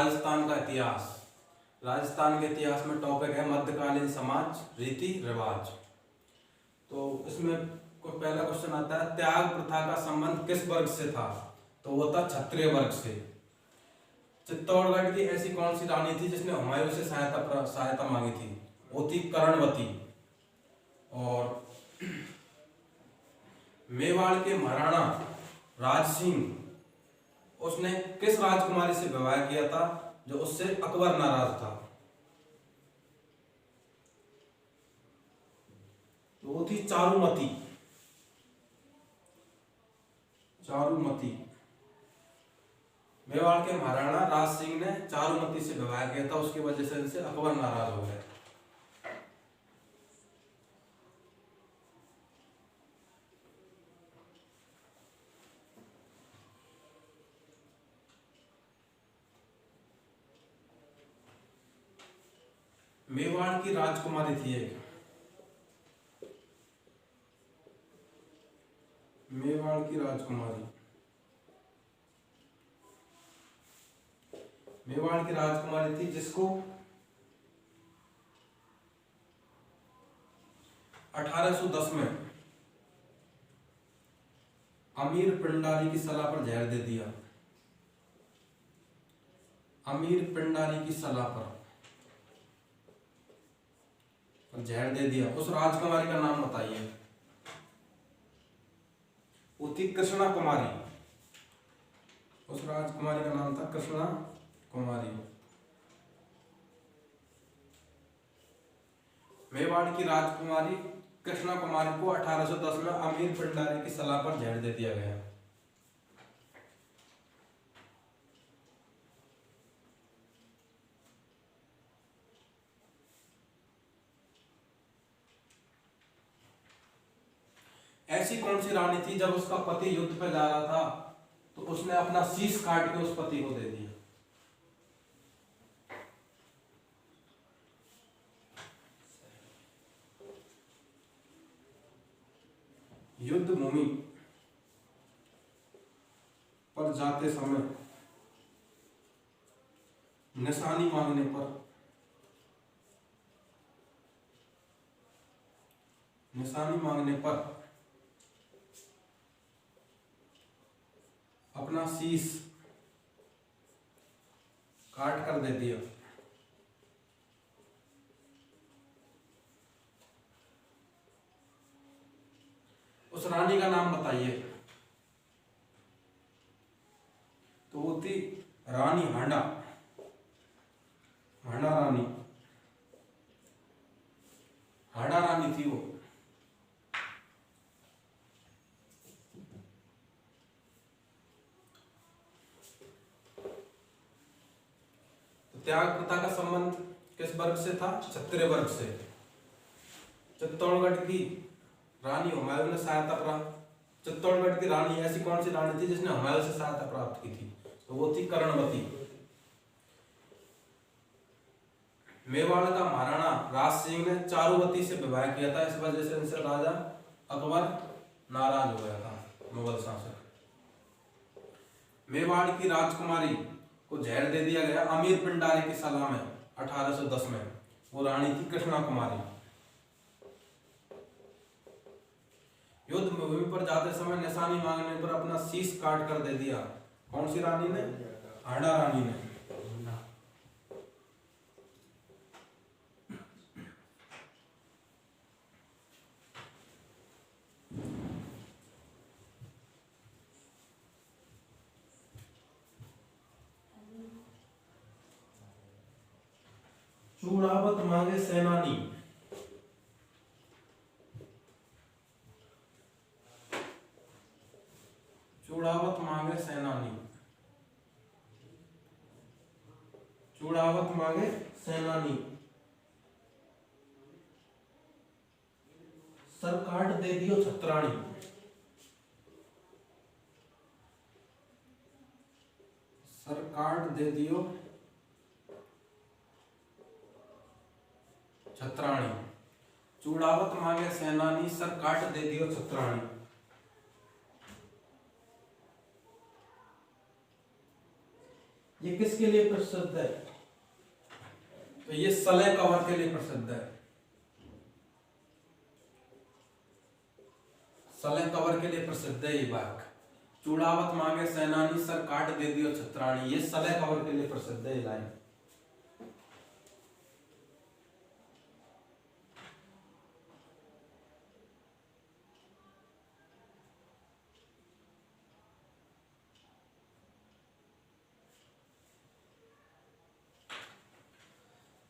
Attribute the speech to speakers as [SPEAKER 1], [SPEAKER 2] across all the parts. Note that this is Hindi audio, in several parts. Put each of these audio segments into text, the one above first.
[SPEAKER 1] राजस्थान का इतिहास। राजस्थान के इतिहास में टॉपिक है मध्यकालीन समाज रीति रिवाज। तो इसमें पहला क्वेश्चन आता है, त्याग प्रथा का संबंध किस वर्ग से था? तो वो था क्षत्रिय वर्ग से। चित्तौड़गढ़ की ऐसी कौन सी रानी थी जिसने हुमायूं से सहायता मांगी थी? वो थी कर्णवती। और मेवाड़ के महाराणा राज सिंह उसने किस राजकुमारी से विवाह किया था जो उससे अकबर नाराज था? तो वो थी चारुमती। चारुमती। मेवाड़ के महाराणा राज सिंह ने चारुमती से विवाह किया था, उसकी वजह से इनसे अकबर नाराज हो गए। मेवाड़ की राजकुमारी थी एक। मेवाड़ की राजकुमारी। मेवाड़ की राजकुमारी थी जिसको 1810 में अमीर पिंडारी की सलाह पर जहर दे दिया। अमीर पिंडारी की सलाह पर जहर दे दिया। उस राजकुमारी का नाम बताइए। वो थी कृष्णा कुमारी। उस राजकुमारी का नाम था कृष्णा कुमारी। मेवाड़ की राजकुमारी कृष्णा कुमारी को 1810 में अमीर पिंडारी की सलाह पर जहर दे दिया गया। ऐसी कौन सी रानी थी जब उसका पति युद्ध पे जा रहा था तो उसने अपना शीश काट के उस पति को दे दिया? युद्ध भूमि पर जाते समय निशानी मांगने पर अपना शीश काट कर दे दिया। उस रानी का नाम बताइए। तो वो थी रानी हांडा। हांडा रानी। हांडा रानी थी वो। त्याग प्रथा का संबंध किस वर्ग से था? क्षत्रिय वर्ग से। चित्तौड़गढ़ की रानी हुमायूं ने सहायता प्राप्त। चित्तौड़गढ़ की रानी ऐसी कौन सी रानी थी जिसने हुमायूं से सहायता प्राप्त की थी? तो वो थी कर्णवती। मेवाड़ का महाराणा राज सिंह ने चारुवती से विवाह किया था, इस वजह से इनसे राजा अकबर नाराज हो गया था, मुगल शासक। मेवाड़ की राजकुमारी को जहर दे दिया गया अमीर पिंडारी की सलाह में 1810 में। वो रानी थी कृष्णा कुमारी। युद्ध भूमि पर जाते समय निशानी मांगने पर अपना शीश काट कर दे दिया। कौन सी रानी ने? हांडा रानी ने। चूड़ावत मांगे सेनानी। चूड़ावत मांगे सेनानी। चूड़ावत मांगे सेनानी। सर काट दे दियो छत्राणी। सर काट दे दियो छत्राणी। चूड़ावत मांगे सेनानी, सर काट दे दियो छत्राणी। ये किसके लिए प्रसिद्ध है? तो ये सलह कवर के लिए प्रसिद्ध है। सलह कवर के लिए प्रसिद्ध है ये वाक्य। चूड़ावत मांगे सेनानी, सर काट दे दियो छत्राणी, ये सलह कवर के लिए प्रसिद्ध है ये लाइन।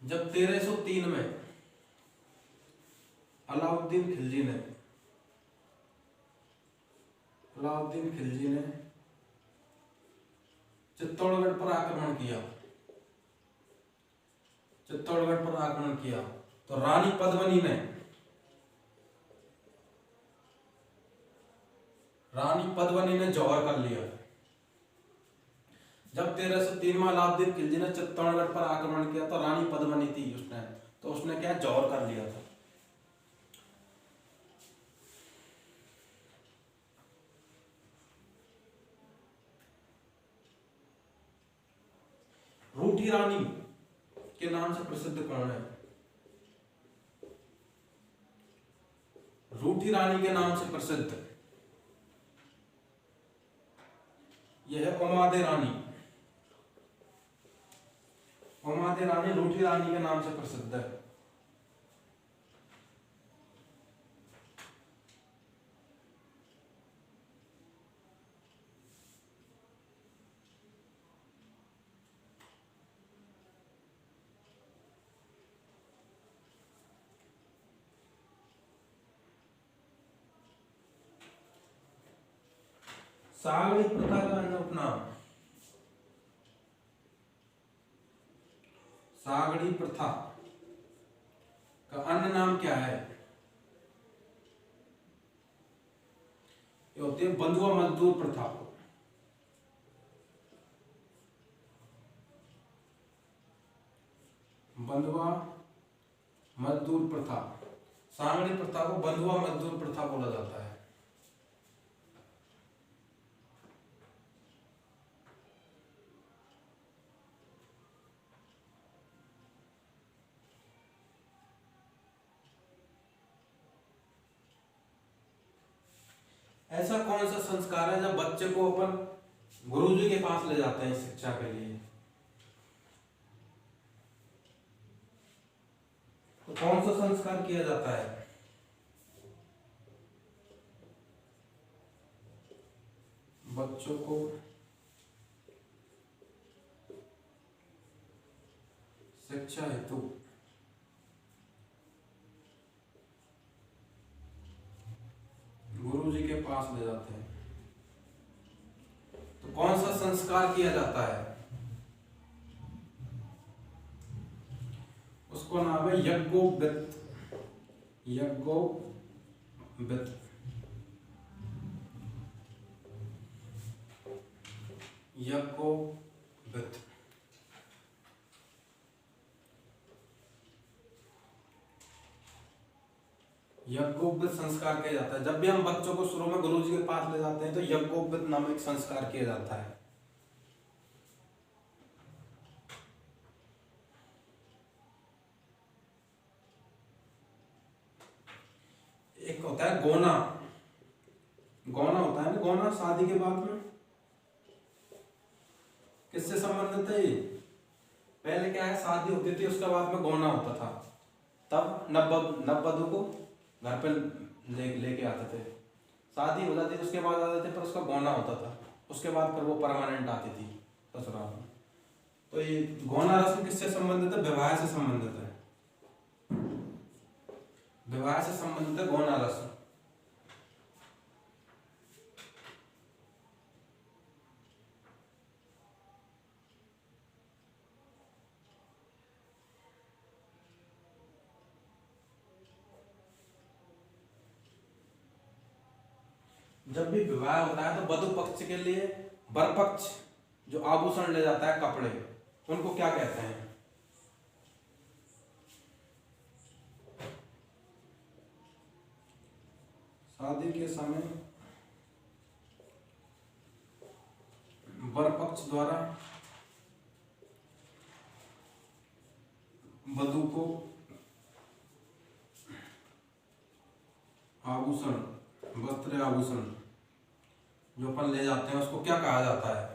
[SPEAKER 1] जब 1303 में अलाउद्दीन खिलजी ने चित्तौड़गढ़ पर आक्रमण किया, तो रानी पद्मिनी ने जौहर कर लिया। जब 1303 में अलाउद्दीन खिलजी ने चित्तौड़गढ़ पर आक्रमण किया तो रानी पद्मिनी थी उसने क्या जौहर कर लिया था। रूठी रानी के नाम से प्रसिद्ध कौन है? रूठी रानी के नाम से प्रसिद्ध यह है उमादे रानी रूठी रानी के नाम से प्रसिद्ध है। सागरी प्रथा का अन्य उपनाम, सागरी प्रथा का अन्य नाम क्या है? ये होती है बंधुआ मजदूर प्रथा। बंधुआ मजदूर प्रथा, सागरी प्रथा को बंधुआ मजदूर प्रथा बोला जाता है। ऐसा कौन सा संस्कार है जब बच्चे को अपन गुरुजी के पास ले जाते हैं शिक्षा के लिए? तो कौन सा संस्कार किया जाता है? बच्चों को शिक्षा हेतु गुरु जी के पास ले जाते हैं। तो कौन सा संस्कार किया जाता है? उसको नाम है यज्ञोपवीत। यज्ञोपवीत यज्ञोपवीत संस्कार किया जाता है। जब भी हम बच्चों को शुरू में गुरुजी के पास ले जाते हैं तो यज्ञोपवीत नामक संस्कार किया जाता है। एक होता है गौना होता है ना, गौना शादी के बाद में किससे संबंधित है? पहले क्या है, शादी होती थी उसके बाद में गौना होता था, तब नववधु को घर पे लेके आते थे। शादी हो जाती थी उसके बाद आते थे, पर उसका गौना होता था, उसके बाद फिर वो परमानेंट आती थी ससुराल में। तो ये गौना रस्म किससे संबंधित है? विवाह से संबंधित है। विवाह से संबंधित है गौना रस्म। जब भी विवाह होता है तो वधु पक्ष के लिए वर पक्ष जो आभूषण ले जाता है, कपड़े, उनको क्या कहते हैं? शादी के समय वर पक्ष द्वारा वधु को आभूषण, वस्त्र आभूषण जो अपन ले जाते हैं उसको क्या कहा जाता है?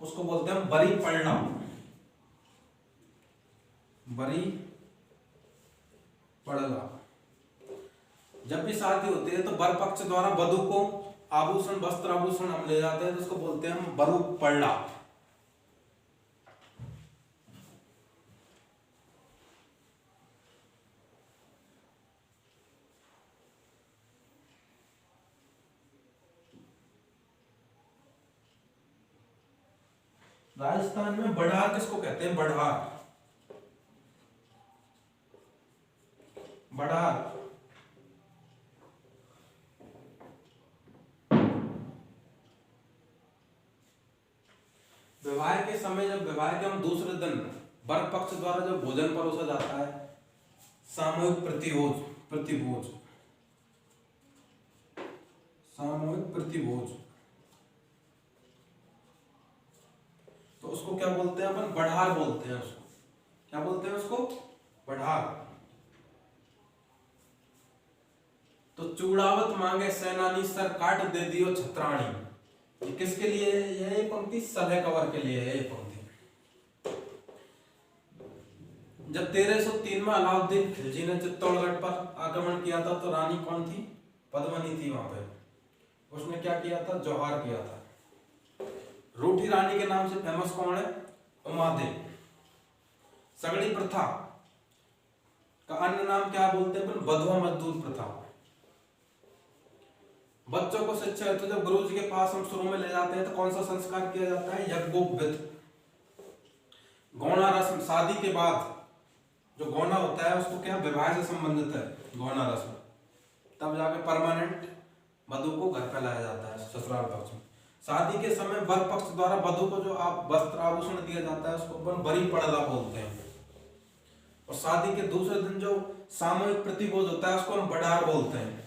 [SPEAKER 1] उसको बोलते हैं बरी पड़ना। बरी पड़ना। जब भी शादी होती है तो वर पक्ष द्वारा वधु को आभूषण, वस्त्र आभूषण हम ले जाते हैं तो उसको बोलते हैं हम बरु पड़ना। राजस्थान में बढ़ार किसको कहते हैं? बढ़ार। बढ़ार विवाह के समय, जब विवाह के हम दूसरे दिन वर पक्ष द्वारा जब भोजन परोसा जाता है, सामूहिक प्रतिभोज, प्रतिभोज, सामूहिक प्रतिभोज, तो उसको क्या बोलते हैं अपन? बढ़ार बोलते हैं उसको। क्या बोलते हैं उसको? बढ़ार। तो चूड़ावत मांगे सेनानी, सर काट दे दियो छत्राणी। ये किसके लिए है? ये पंक्ति सलह कवर के लिए है। ये पंक्ति जब 1303 में अलाउद्दीन खिलजी ने चित्तौड़गढ़ पर आक्रमण किया था तो रानी कौन थी? पद्मनी थी वहां पे। उसने क्या किया था? जौहार किया था। रूठी रानी के नाम से फेमस कौन है? उमादेव। सगड़ी प्रथा का अन्य नाम क्या बोलते हैं? बधवा मजदूर प्रथा। बच्चों को शिक्षा हेतु जब गुरु जी के पास हम शुरू में ले जाते हैं तो कौन सा संस्कार किया जाता है? यज्ञोपवीत। गौना रस्म, शादी के बाद जो गौना होता है उसको क्या विवाह से संबंधित है, गौना रस्म। तब जाके परमानेंट वधु को घर पे लाया जाता है ससुराल पक्ष में। शादी के समय वर पक्ष द्वारा वधु को जो आप वस्त्र आभूषण दिया जाता है उसको अपन बरी पड़ला बोलते हैं। और शादी के दूसरे दिन जो सामूहिक प्रतिभोज होता है उसको हम बढ़ार बोलते हैं।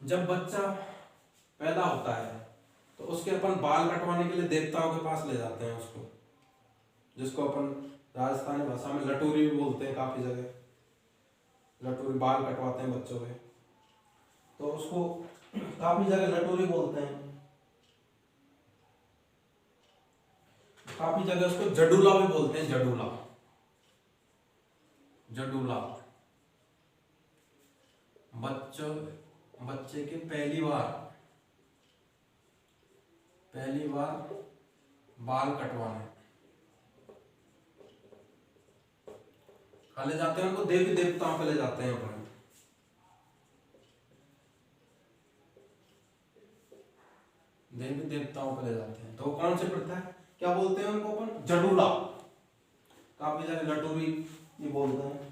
[SPEAKER 1] जब बच्चा पैदा होता है तो उसके अपन बाल कटवाने के लिए देवताओं के पास ले जाते हैं उसको, जिसको अपन राजस्थानी भाषा में लटूरी भी बोलते हैं। काफी जगह लटूरी, बाल कटवाते हैं बच्चों के, तो उसको काफी जगह लटूरी बोलते हैं। काफी जगह उसको जडूला भी बोलते हैं। जडूला, जडूला। बच्चे के पहली बार बाल कटवाने ले जाते हैं उनको, देवी देवताओं पे ले जाते हैं अपने। देवी देवताओं पे ले जाते हैं तो कौन सी प्रथा है? क्या बोलते हैं उनको अपन? जडूला। काफी जगह लटूरी ये बोलते हैं।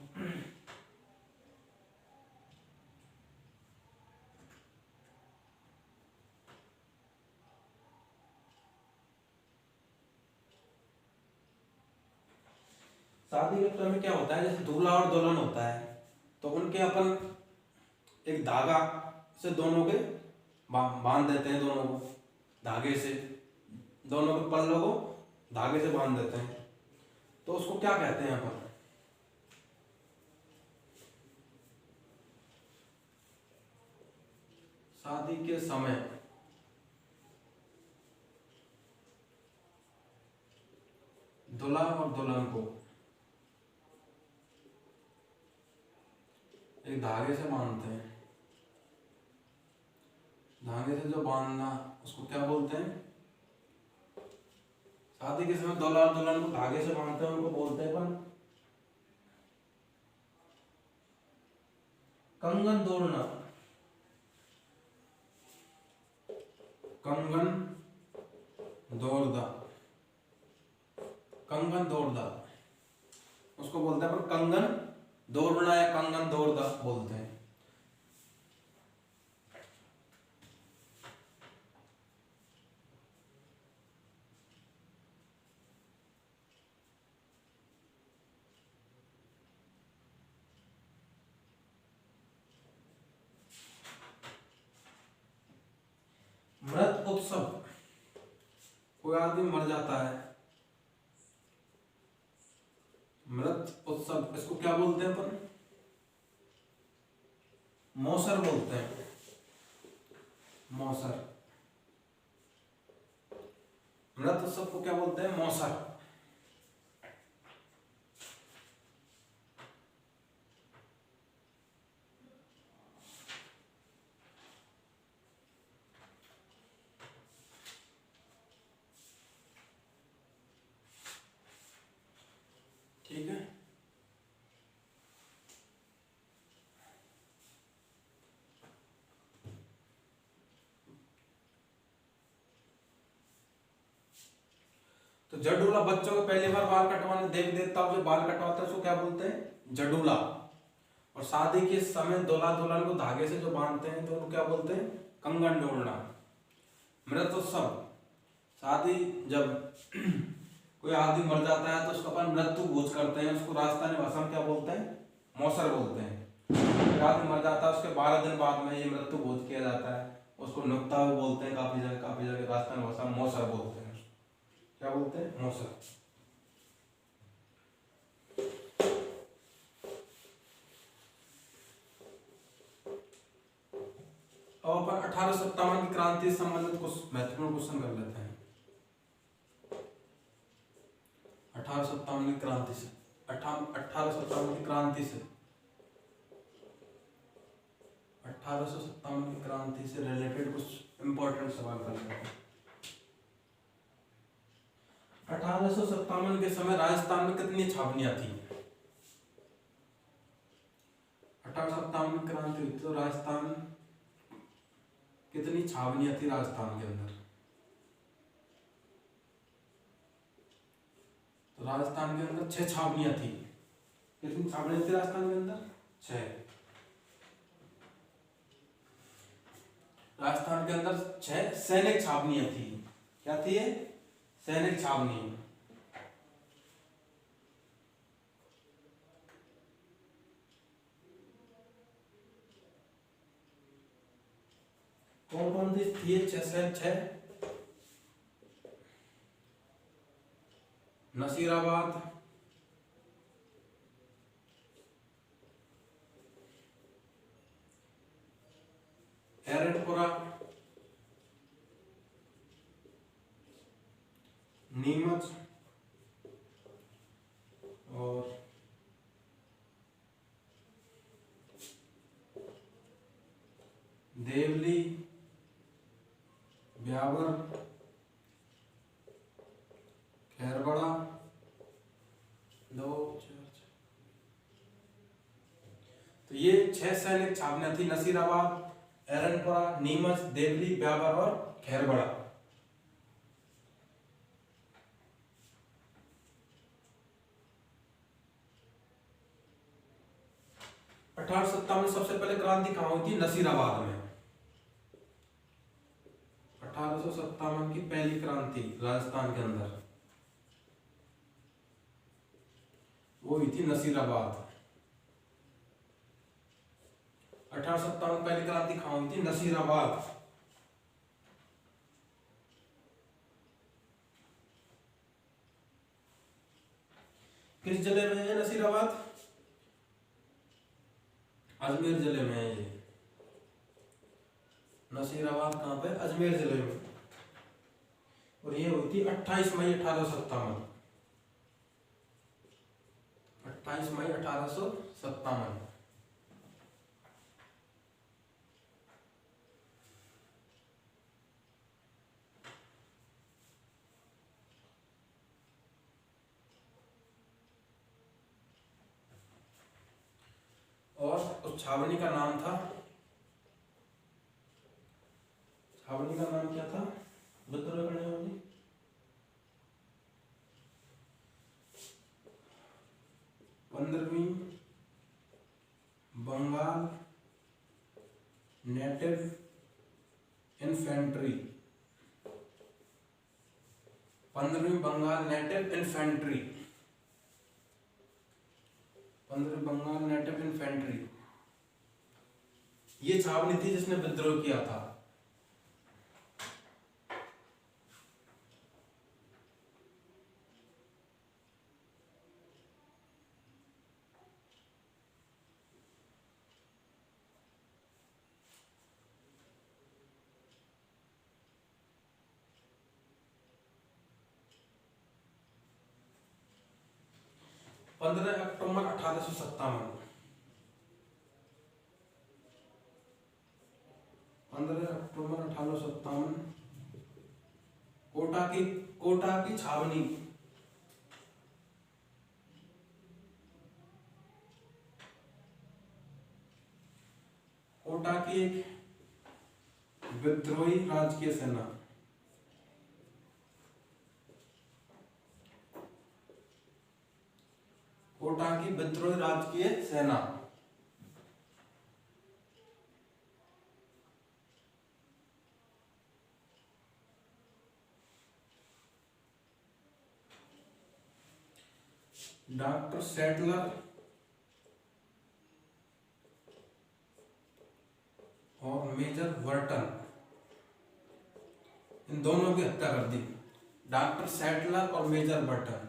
[SPEAKER 1] शादी के क्रम में क्या होता है? जैसे दूल्हा और दुल्हन होता है तो उनके अपन एक धागा से दोनों के बांध देते हैं, दोनों को धागे से, दोनों के पल्लों को धागे से बांध देते हैं। तो उसको क्या कहते हैं अपन? शादी के समय दूल्हा और दुल्हन को एक धागे से बांधते हैं। धागे से जो बांधना उसको क्या बोलते हैं? शादी के समय दूल्हा और दुल्हन को धागे से बांधते हैं, उनको बोलते हैं अपन कंगन दौड़ना। कंगन दौड़दा, कंगन दौड़दा उसको बोलते हैं अपन कंगन दौड़ना या कंगन दौड़दा बोलते हैं। कोई आदमी मर जाता है, मृत उत्सव, इसको क्या बोलते हैं अपन? मौसर बोलते हैं, मौसर। मृत उत्सव को क्या बोलते हैं? मौसर। ठीक है, तो जडूला, बच्चों को पहली बार बाल कटवाने, देवी देवताओं जो बाल कटवाते हैं उसको क्या बोलते हैं? जडूला। और शादी के समय दूल्हा दुल्हन को धागे से जो बांधते हैं तो उनको क्या बोलते हैं? कंगन डोलना। मृत्युत्सव, शादी जब कोई आदमी मर जाता है तो उसको अपन मृत्यु भोज करते हैं, उसको राजस्थानी भाषा में क्या बोलते हैं? मौसर बोलते हैं। कोई आदमी मर जाता है उसके 12 दिन बाद में ये मृत्यु भोज किया जाता है, उसको नुक्ता भी बोलते हैं, काफी जगह राजस्थानी भाषा में मौसर बोलते हैं। क्या बोलते हैं? मौसर। अब अपन 1857 की क्रांति से संबंधित कुछ महत्वपूर्ण क्वेश्चन कर लेते हैं। 1857 की क्रांति से 1857 की क्रांति से 1857 की क्रांति से रिलेटेड कुछ इंपॉर्टेंट सवाल कर लेते हैं। 1857 के समय राजस्थान में कितनी छावनियां थी? 1857 में क्रांति हुई तो राजस्थान कितनी छावनियां थी राजस्थान के अंदर? तो राजस्थान के अंदर 6 छावनियां थी। कितनी छावनियां थी राजस्थान के अंदर? 6। राजस्थान के अंदर 6 सैनिक छावनियां थी। क्या थी ये? सैनिक छावनी। कौन कौन सी थी? 6 नसीराबाद, एरनपुरा, नीमच और देवली, ब्यावर, खैरबड़ा, 2 4। तो ये 6 सैनिक छावनियां थी। नसीराबाद, एरनपुरा, नीमच, देवली, ब्यावर और खैरबड़ा। 1857 में सबसे पहले क्रांति कहाँ हुई थी? नसीराबाद में। 1857 की पहली क्रांति राजस्थान के अंदर वो हुई थी नसीराबाद। 1857 पहली क्रांति कहाँ हुई थी? नसीराबाद। किस जिले में है नसीराबाद? अजमेर जिले में है ये। नसीराबाद कहाँ पे? अजमेर जिले में। और ये हुई थी 28 मई 1857। 28 मई 1857। और उस छावनी का नाम था, छावनी का नाम क्या था? विद्रोह करने वाली 15वीं बंगाल नेटिव इन्फेंट्री। 15वीं बंगाल नेटिव इन्फेंट्री। 15वीं बंगाल नेटिव इन्फेंट्री ये छावनी थी जिसने विद्रोह किया था। 15 अक्टूबर 1857। 15 अक्टूबर 1857 कोटा की छावनी, कोटा की एक विद्रोही राजकीय सेना, कोटा की विद्रोही राजकीय सेना डॉक्टर सेटलर और मेजर वर्टन, इन दोनों की हत्या कर दी। डॉक्टर सेटलर और मेजर वर्टन,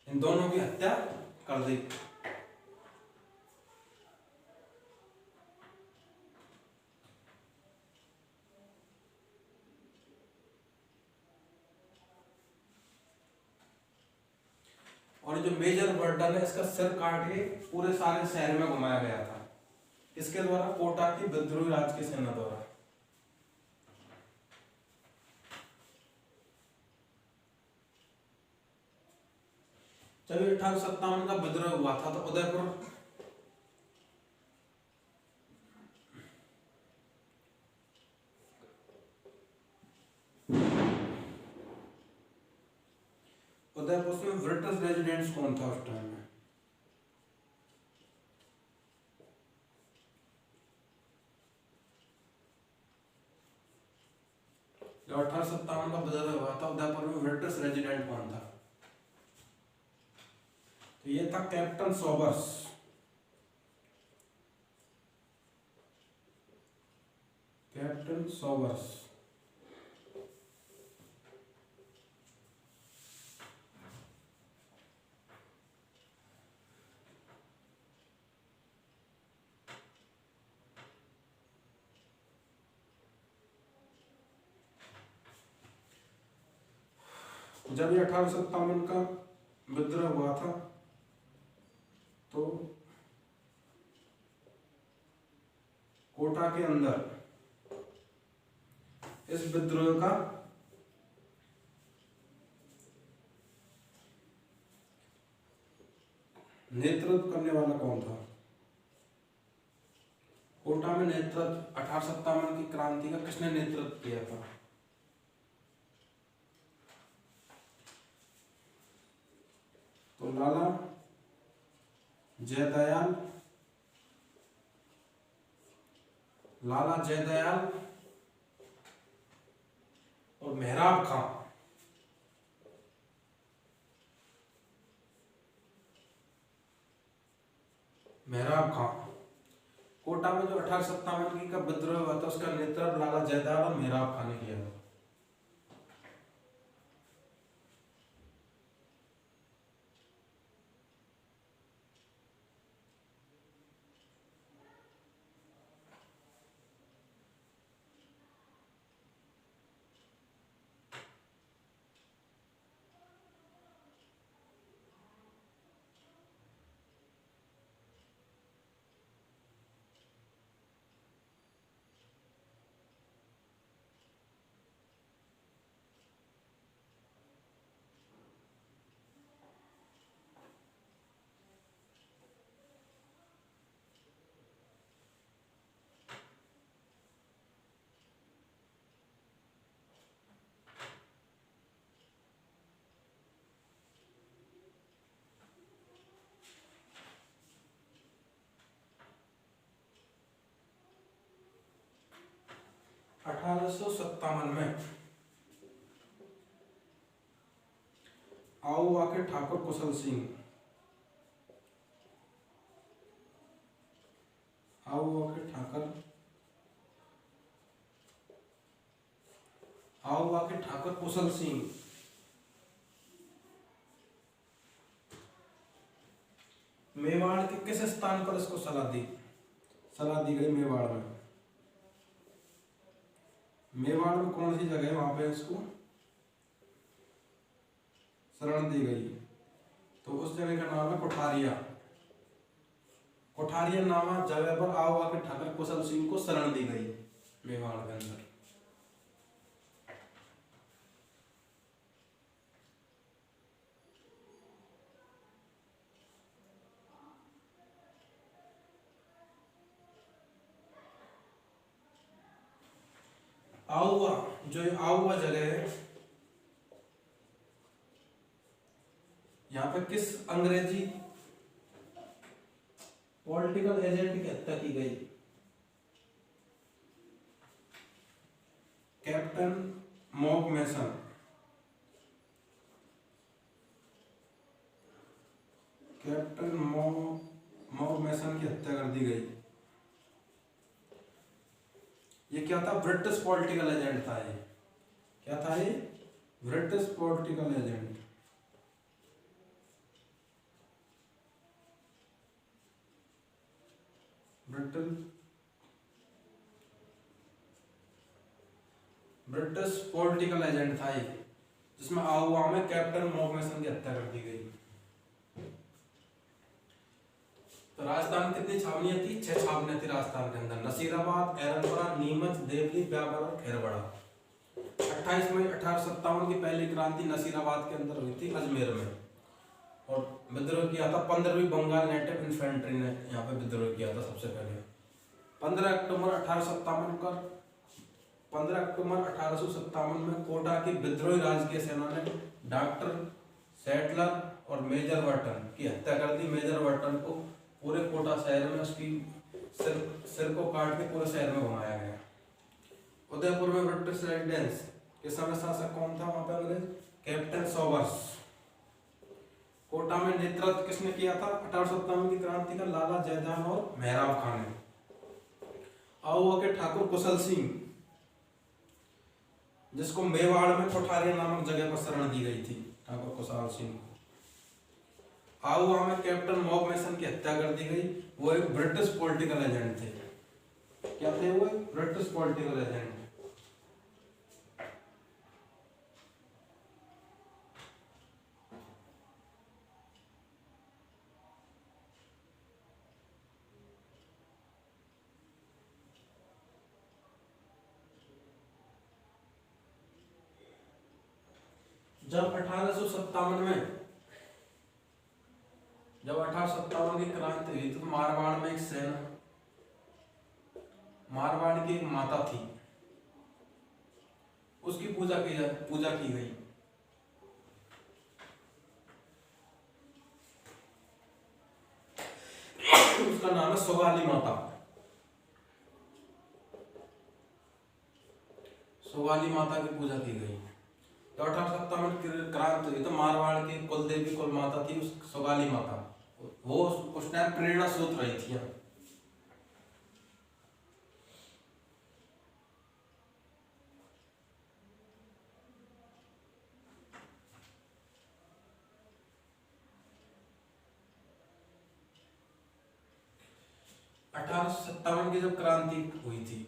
[SPEAKER 1] इन दोनों की हत्या कर दी। और जो मेजर वर्टन है, इसका सिर काट के पूरे सारे शहर में घुमाया गया था। इसके द्वारा, कोटा की विद्रोही राजकीय सेना द्वारा। जब 1857 का विद्रोह हुआ था तो उदयपुर में ब्रिटिश रेजिडेंट्स कौन था उस टाइम में? जब 1857 का विद्रोह हुआ था, उदयपुर में ब्रिटिश रेजिडेंट कौन था? तो ये था कैप्टन सॉबर्स। Captain Sobers. जब ये 1857 का विद्रोह हुआ था तो कोटा के अंदर इस विद्रोह का नेतृत्व करने वाला कौन था? कोटा में नेतृत्व 1857 की क्रांति का किसने नेतृत्व किया था? तो लाला जयदयाल और मेहराब खां। कोटा में जो 1857 की का विद्रोह हुआ था, उसका नेतृत्व लाला जयदयाल और मेहराब खां ने किया था। सत्तावन में आउवा के ठाकुर कुशल सिंह, आउवा के ठाकुर कुशल सिंह मेवाड़ के किस स्थान पर इसको सलाह दी गई? मेवाड़ में कौन सी जगह है, वहां पे इसको शरण दी गई? तो उस जगह का नाम है कोठारिया। कोठारिया नामक जगह पर आहुआ के ठाकुर कुशल सिंह को शरण दी गई मेवाड़ के अंदर। आहुआ, जो आहुआ जगह है, यहाँ पे किस अंग्रेजी पॉलिटिकल एजेंट की हत्या की गई? कैप्टन मॉक मैसन। कैप्टन मॉक मैसन की हत्या कर दी गई। ये क्या था? ब्रिटिश पॉलिटिकल एजेंट था। ये क्या था? ये British political agent. British political agent था ये, जिसमें आहुआ में कैप्टन मॉक मैसन की हत्या कर दी गई। तो राजस्थान में कितनी छावनियां थी? 6 छावनियां थी राजस्थान के अंदर। नसीराबाद, एरनपुरा, नीमच, देवली, ब्यावर और खैरबड़ा। 28 मई 1857 की पहली क्रांति नसीराबाद के अंदर हुई थी, अजमेर में। और विद्रोह किया था 15वीं बंगाल नेटिव इन्फेंट्री ने यहाँ पे विद्रोह किया था सबसे पहले। 15 अक्टूबर 1857 में कोटा की विद्रोही राजकीय सेना ने डॉक्टर सेटलर और मेजर वर्टन की हत्या कर दी। मेजर वर्टन को पूरे कोटा शहर में उसकी सिर को काट के पूरे शहर में घुमाया गया। उदयपुर में ब्रिटिश रेजिडेंस के समय शासक कौन था वहां पे? अंग्रेज कैप्टन सॉबर्स। कोटा में नेतृत्व किसने किया था 1857 की क्रांति का? लाला जयदान और मेहराब खान ने। आहुआ के ठाकुर कुशल सिंह, जिसको मेवाड़ में कोठारिया नामक जगह पर शरण दी गई थी, ठाकुर कुशल सिंह को। आहुआ में कैप्टन मॉक मैसन की हत्या कर दी गई। वो एक ब्रिटिश पॉलिटिकल एजेंट थे। क्या थे वो? एक ब्रिटिश पॉलिटिकल एजेंट। जब 1857 की क्रांति हुई तो मारवाड़ में एक सेना, मारवाड़ की एक माता थी, उसकी पूजा की गई। उसका नाम है सोगाली माता। सोगाली माता की पूजा की गई। तो 1857 की क्रांति हुई तो मारवाड़ की कुल देवी कुल माता थी सोगाली माता। वो उस टाइम प्रेरणा स्रोत रही थी। 1857 की जब क्रांति हुई थी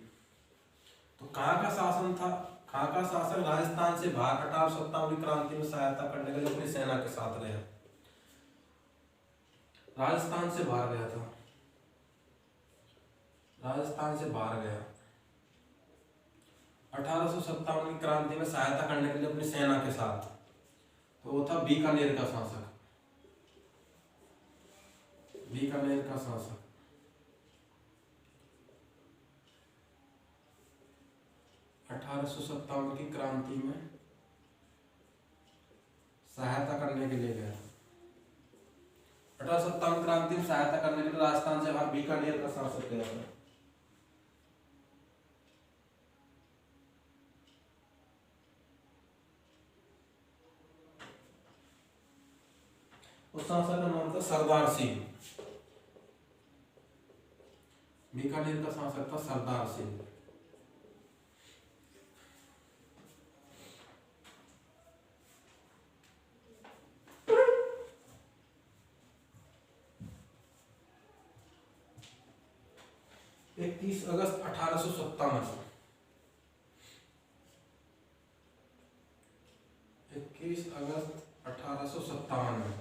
[SPEAKER 1] तो कहाँ का शासन था? कहाँ का शासन? राजस्थान से बाहर 1857 की क्रांति में सहायता करने के लिए अपनी सेना के साथ गया। राजस्थान से बाहर गया था, राजस्थान से बाहर गया 1857 की क्रांति में सहायता करने के लिए अपनी सेना के साथ। तो वो था बीकानेर का शासक, बीकानेर का शासक। 1857 की क्रांति में सहायता करने के लिए गया। 1857 क्रांति में सहायता करने के लिए राजस्थान से बाहर बीकानेर का शासक गया था। उस शासक का नाम था सरदार सिंह। बीकानेर का शासक था सरदार सिंह। अगस्त 1857 21 अगस्त 1857 में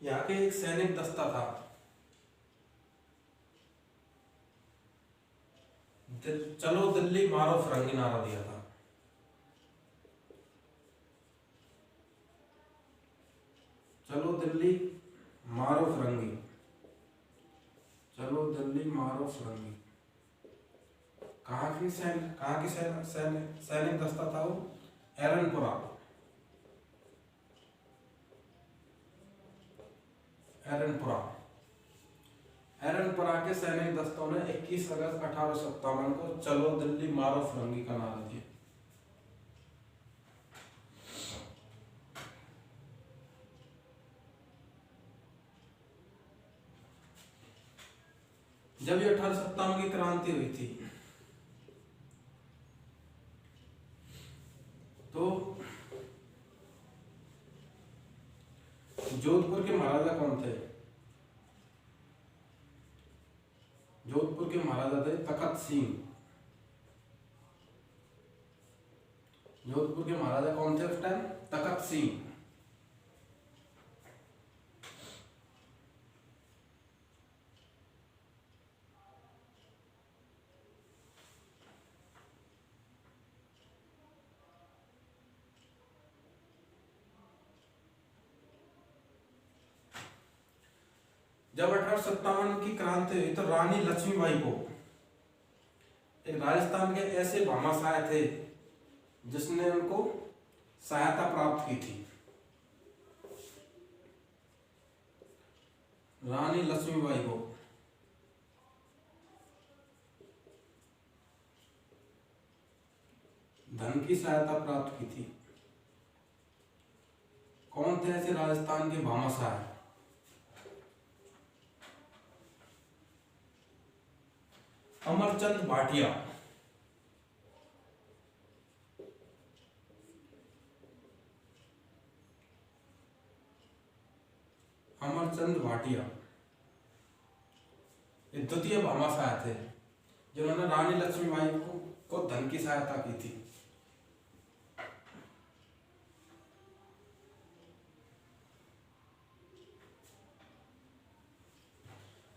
[SPEAKER 1] यहाँ के एक सैनिक दस्ता था, चलो दिल्ली मारो फिरंगी नारा दिया था। चलो दिल्ली मारो फिरंगी, चलो दिल्ली मारो फिरंगी। कहाँ की सैनिक दस्ता था वो? एरनपुरा। एरनपुरा के सैनिक दस्तों ने 21 अगस्त 1857 को चलो दिल्ली मारो फिरंगी का नारा दिया। जब ये 1857 की क्रांति हुई थी तो जोधपुर के महाराजा कौन थे? जोधपुर के महाराजा थे तखत सिंह। जोधपुर के महाराजा कौन थे उस टाइम? तखत सिंह। जब 1857 की क्रांति हुई तो रानी लक्ष्मीबाई को एक राजस्थान के ऐसे भामाशाह थे जिसने उनको सहायता प्राप्त की थी। रानी लक्ष्मीबाई को धन की सहायता प्राप्त की थी। कौन थे ऐसे राजस्थान के भामाशाह? अमरचंद भाटिया। अमरचंद भाटिया ये द्वितीय भामाशाह थे जिन्होंने रानी लक्ष्मीबाई को धन की सहायता की थी।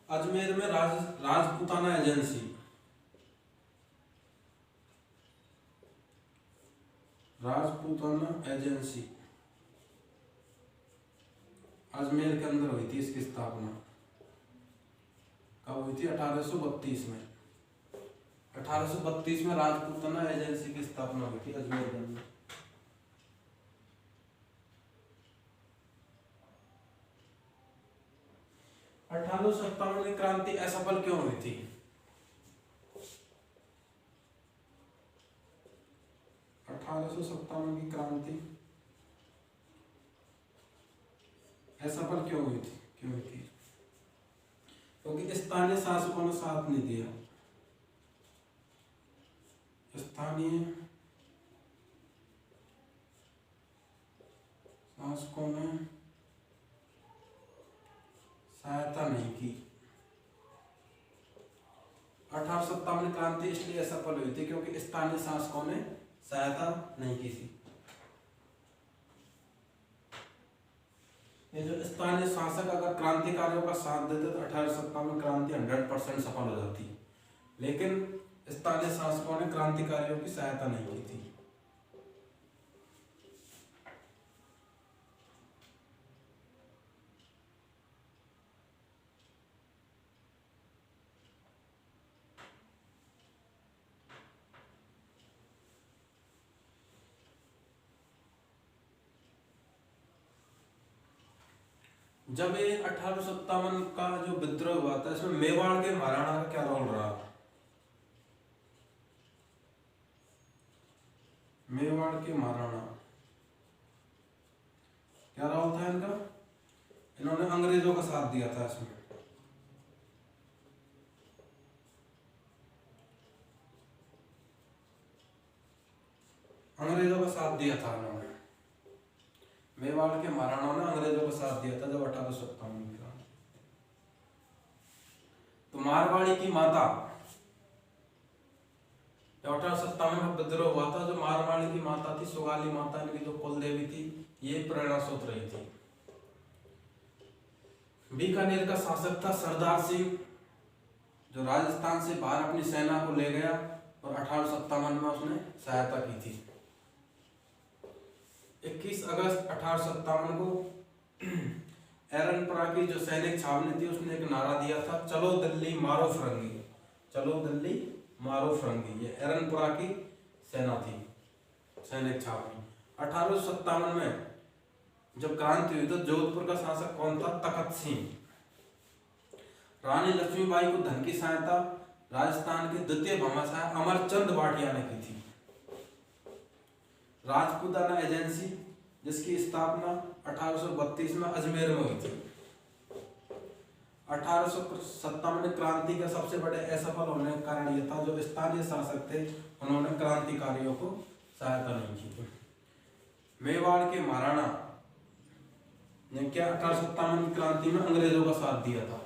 [SPEAKER 1] अजमेर में राजपूताना एजेंसी, राजपूताना एजेंसी अजमेर के अंदर हुई थी। इसकी स्थापना कब हुई थी? 1832 में। 1832 में राजपूताना एजेंसी की स्थापना हुई थी अजमेर के अंदर। की क्रांति असफल क्यों हुई थी? 1857 की क्रांति असफल क्यों हुई थी? क्योंकि स्थानीय शासकों ने साथ नहीं दिया। स्थानीय शासकों ने सहायता नहीं की। 1857 क्रांति इसलिए असफल हुई थी क्योंकि स्थानीय शासकों ने सहायता नहीं की थी। ये जो स्थानीय शासक अगर क्रांतिकारियों का साथ देते तो 1857 क्रांति 100% सफल हो जाती, लेकिन स्थानीय शासकों ने क्रांतिकारियों की सहायता नहीं की थी। जब ये 1857 का जो विद्रोह हुआ था इसमें मेवाड़ के महाराणा का क्या रोल रहा? मेवाड़ के महाराणा क्या रोल था इनका? इन्होंने अंग्रेजों का साथ दिया था इसमें। अंग्रेजों का साथ दिया था इन्होंने। मेवाड़ के महाराणाओं ने अंग्रेजों का साथ दिया था जब 1857 में। तो मारवाड़ी की माता, जब 1857 में विद्रोह हुआ था, जो मारवाड़ी की माता थी सुगाली माता, इनकी जो कुल देवी थी, ये प्रेरणा स्रोत रही थी। बीकानेर का शासक था सरदार सिंह, जो राजस्थान से बाहर अपनी सेना को ले गया और 1857 में उसने सहायता की थी। 21 अगस्त 1857 को एरनपुरा की जो सैनिक छावनी थी उसने एक नारा दिया था, चलो दिल्ली मारो फिरंगी, चलो दिल्ली मारो फिरंगी। ये एरनपुरा की सेना थी, सैनिक छावनी। 1857 में जब क्रांति हुई तो जोधपुर का शासक कौन था? तखत सिंह। रानी लक्ष्मीबाई को धन की सहायता राजस्थान के द्वितीय भामाशाह अमरचंद भाटिया ने की थी। राजपूताना एजेंसी, जिसकी स्थापना 1832 में अजमेर में हुई थी। 1857 में क्रांति के सबसे बड़े असफल होने का कारण यह था, जो स्थानीय शासक थे उन्होंने क्रांतिकारियों को सहायता नहीं की। मेवाड़ के महाराणा ने क्या 1857 की क्रांति में अंग्रेजों का साथ दिया था?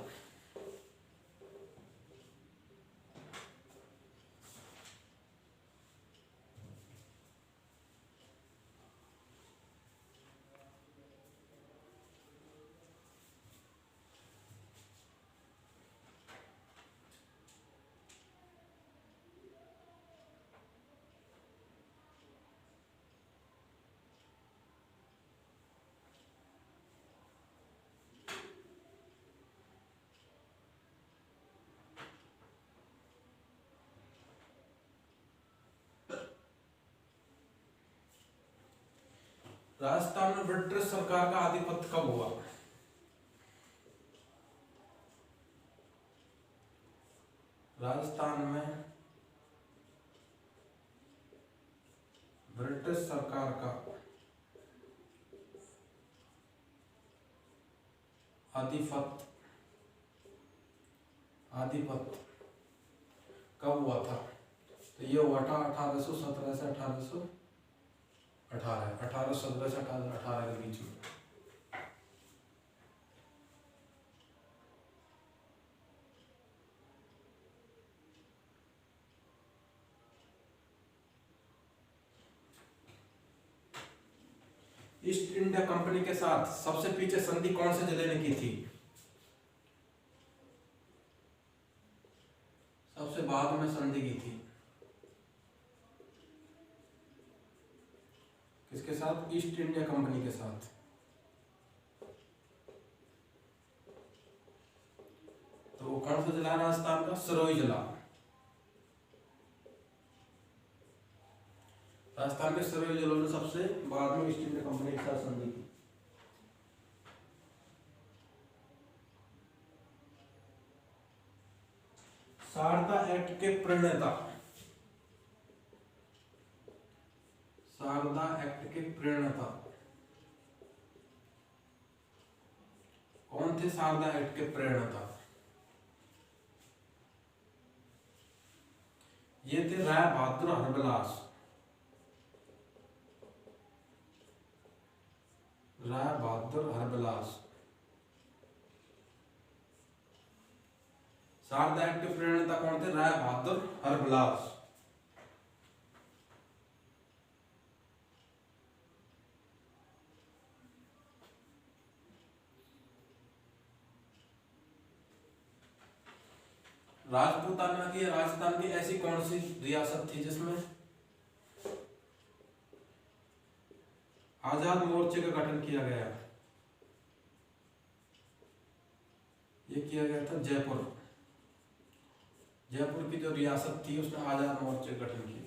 [SPEAKER 1] राजस्थान में ब्रिटिश सरकार का आधिपत्य कब हुआ? राजस्थान में ब्रिटिश सरकार का आधिपत्य कब हुआ था? तो ये हुआ था 1817 से 1817 से 1818 के बीच में। ईस्ट इंडिया कंपनी के साथ सबसे पीछे संधि कौन से जिले ने की थी? सबसे बाद में संधि की थी किसके साथ? ईस्ट इंडिया कंपनी के साथ। तो वो कौन सा जिला राजस्थान का? सिरोही जिला। राजस्थान के सिरोही जिलों ने सबसे बाद में ईस्ट इंडिया कंपनी के साथ संधि की। शारदा एक्ट के प्रणेता, शारदा एक्ट के प्रणेता कौन थे? शारदा एक्ट के प्रणेता ये थे राय बहादुर हरबिलास। राय बहादुर हरबिलास। शारदा एक्ट के प्रणेता कौन थे? राय बहादुर हरबिलास। राजपूताना की राजस्थान की ऐसी कौन सी रियासत थी जिसमें आजाद मोर्चे का गठन किया गया? ये किया गया था जयपुर। जयपुर की जो रियासत थी उसने आजाद मोर्चे का गठन किया।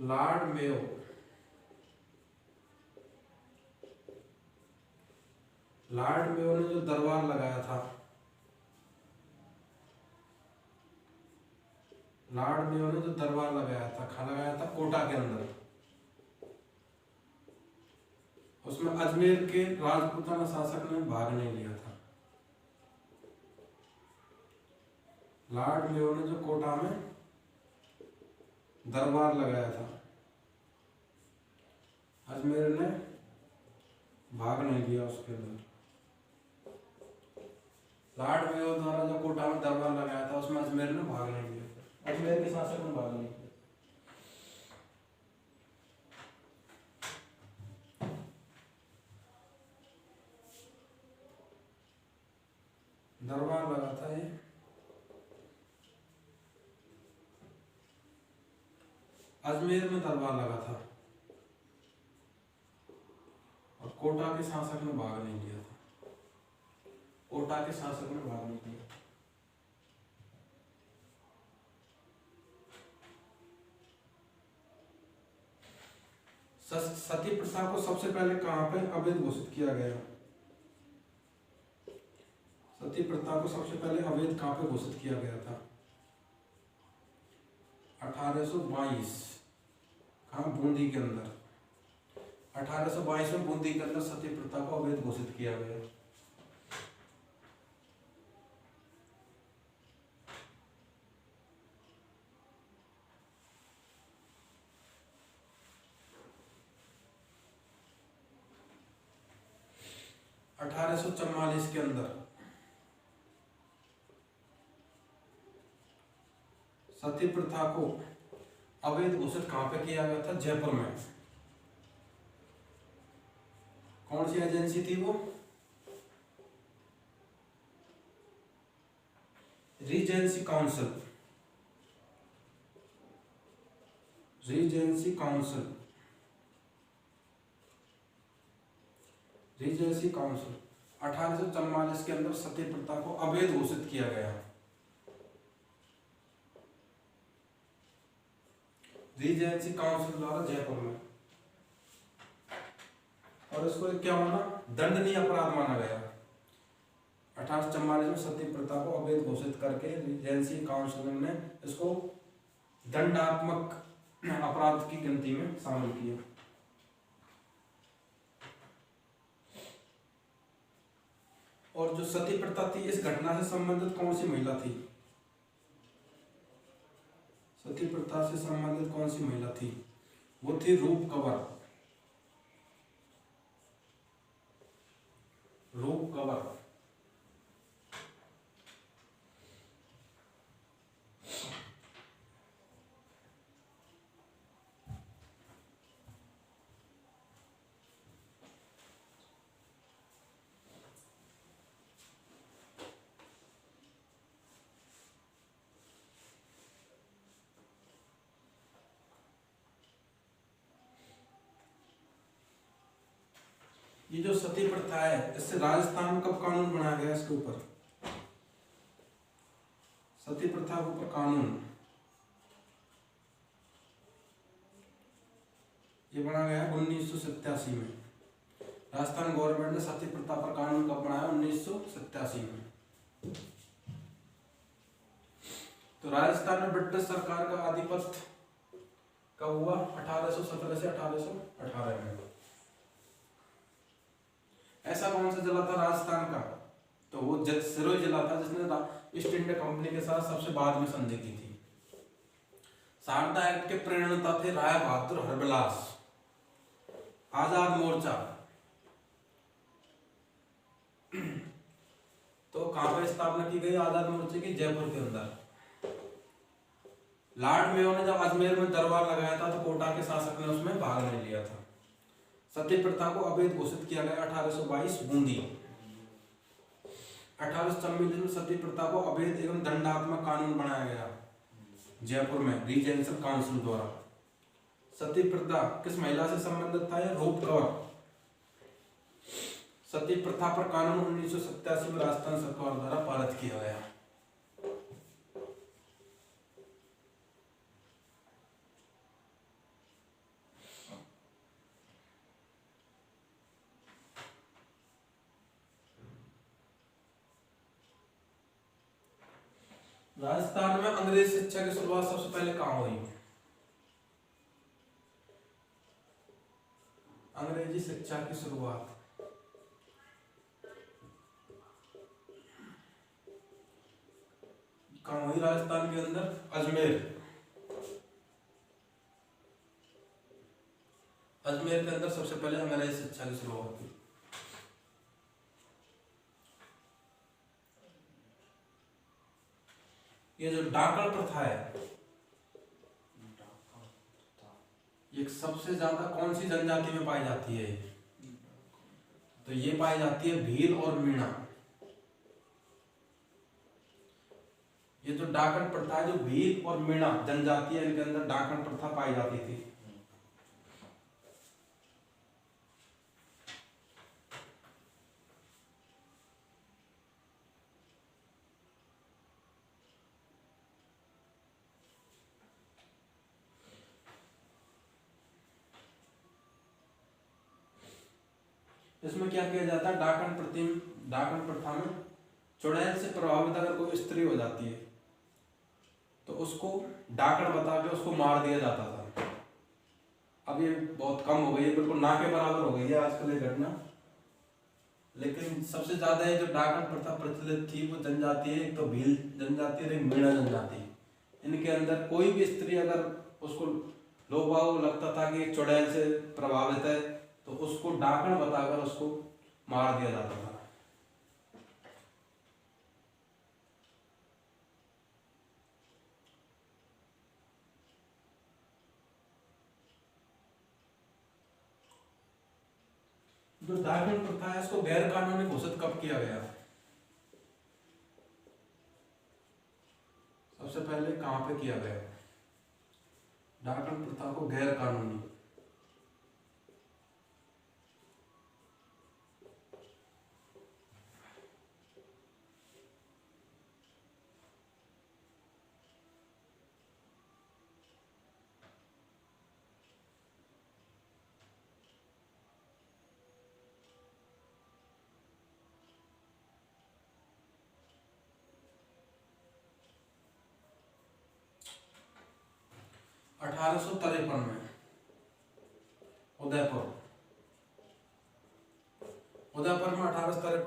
[SPEAKER 1] लॉर्ड मेयो, लॉर्ड मेयो ने जो दरबार लगाया था, लॉर्ड मेयो ने जो दरबार लगाया था, कहाँ लगाया था? कोटा के अंदर। उसमें अजमेर के राजपूताना शासक ने भाग नहीं लिया था। लॉर्ड मेयो ने जो कोटा में दरबार लगाया था, अजमेर ने भाग नहीं लिया उसके अंदर। लॉर्ड मेयो द्वारा जो कोटा में दरबार लगाया था उसमें अजमेर ने भाग नहीं लिया, अजमेर के शासक ने भाग नहीं लिया। दरबार लगा था ये अजमेर में दरबार लगा था और कोटा के शासक ने भाग नहीं लिया था, कोटा के शासक ने भाग नहीं लिया। सती प्रथा को सबसे पहले कहां पे अवैध घोषित किया गया? सती प्रथा को सबसे पहले अवैध कहां पे घोषित किया गया था? 1822। कहां? बूंदी के अंदर। 1822 में बूंदी के अंदर सती प्रथा को अवैध घोषित किया गया। के अंदर सती प्रथा को अवैध घोषित कहां पे किया गया था? जयपुर में। कौन सी एजेंसी थी वो? Regency council. Regency council. Regency council 1844 के अंदर सती प्रथा को अवैध घोषित किया गया। रीजेंसी काउंसिल द्वारा जयपुर में, और इसको क्या माना? दंडनीय अपराध माना गया। 1844 में सती प्रथा को अवैध घोषित करके रीजेंसी काउंसिल ने इसको दंडात्मक अपराध की गिनती में शामिल किया। और जो सती प्रथा थी, इस घटना से संबंधित कौन सी महिला थी? सती प्रथा से संबंधित कौन सी महिला थी? वो थी रूप कंवर। रूप कंवर। ये जो सती प्रथा है, इससे राजस्थान में कब कानून बनाया गया? इसके ऊपर सती प्रथा के ऊपर कानून ये बना गया 1987 में। राजस्थान गवर्नमेंट ने सती प्रथा पर कानून कब बनाया? 1987 में। तो राजस्थान में ब्रिटिश सरकार का आधिपत्य कब हुआ? 1817 से 1818 में। ऐसा कौन सा जिला था राजस्थान का? तो वो सिरोही जिला था, जिसने ईस्ट इंडिया कंपनी के साथ सबसे बाद में संधि की थी। शारदा एक्ट के प्रणेता थे राय बहादुर हरबिलास। आजाद मोर्चा तो कहां पर स्थापना की गई आजाद मोर्चे की? जयपुर के अंदर। लॉर्ड मेयो ने जब अजमेर में दरबार लगाया था तो कोटा के शासक ने उसमें भाग नहीं लिया था। सती प्रथा को अवैध घोषित किया गया 1822 बूंदी। 1844 में सती प्रथा को अवैध एवं दंडात्मक कानून बनाया गया जयपुर में रीजेंसी काउंसिल द्वारा। सती प्रथा किस महिला से संबंधित था? यह रूप कंवर। सती प्रथा पर कानून 1987 में राजस्थान सरकार द्वारा पारित किया गया। राजस्थान में अंग्रेज शिक्षा की शुरुआत सबसे पहले कहां हुई? अंग्रेजी शिक्षा की शुरुआत कहां हुई? राजस्थान के अंदर अजमेर। अजमेर के अंदर सबसे पहले अंग्रेजी शिक्षा की शुरुआत हुई। ये जो डाकण प्रथा है, ये सबसे ज्यादा कौन सी जनजाति में पाई जाती है? तो ये पाई जाती है भील और मीणा। ये जो डाकण प्रथा है, जो भील और मीणा जनजाति है, इनके अंदर डाकण प्रथा पाई जाती थी। इसमें क्या किया जाता है, डाकण प्रथा में चुड़ैल से प्रभावित अगर कोई स्त्री हो जाती है तो उसको डाकण बता के उसको मार दिया जाता था। अब ये बहुत कम हो गई है, बिल्कुल ना के बराबर हो गई है आजकल ये घटना। लेकिन सबसे ज्यादा ये जो डाकण प्रथा प्रचलित थी वो जनजाति है, एक तो भील जनजाति और एक मीणा जनजाति। इनके अंदर कोई भी स्त्री अगर उसको लोग बागों को लगता था कि चुड़ैल से प्रभावित है तो उसको डाकण बताकर उसको मार दिया जाता था। जो डाकण प्रथा है इसको गैर कानूनी घोषित कब किया गया? सबसे पहले कहां पे किया गया डाकण प्रथा को गैर कानूनी? (1853) में उदयपुर में 1853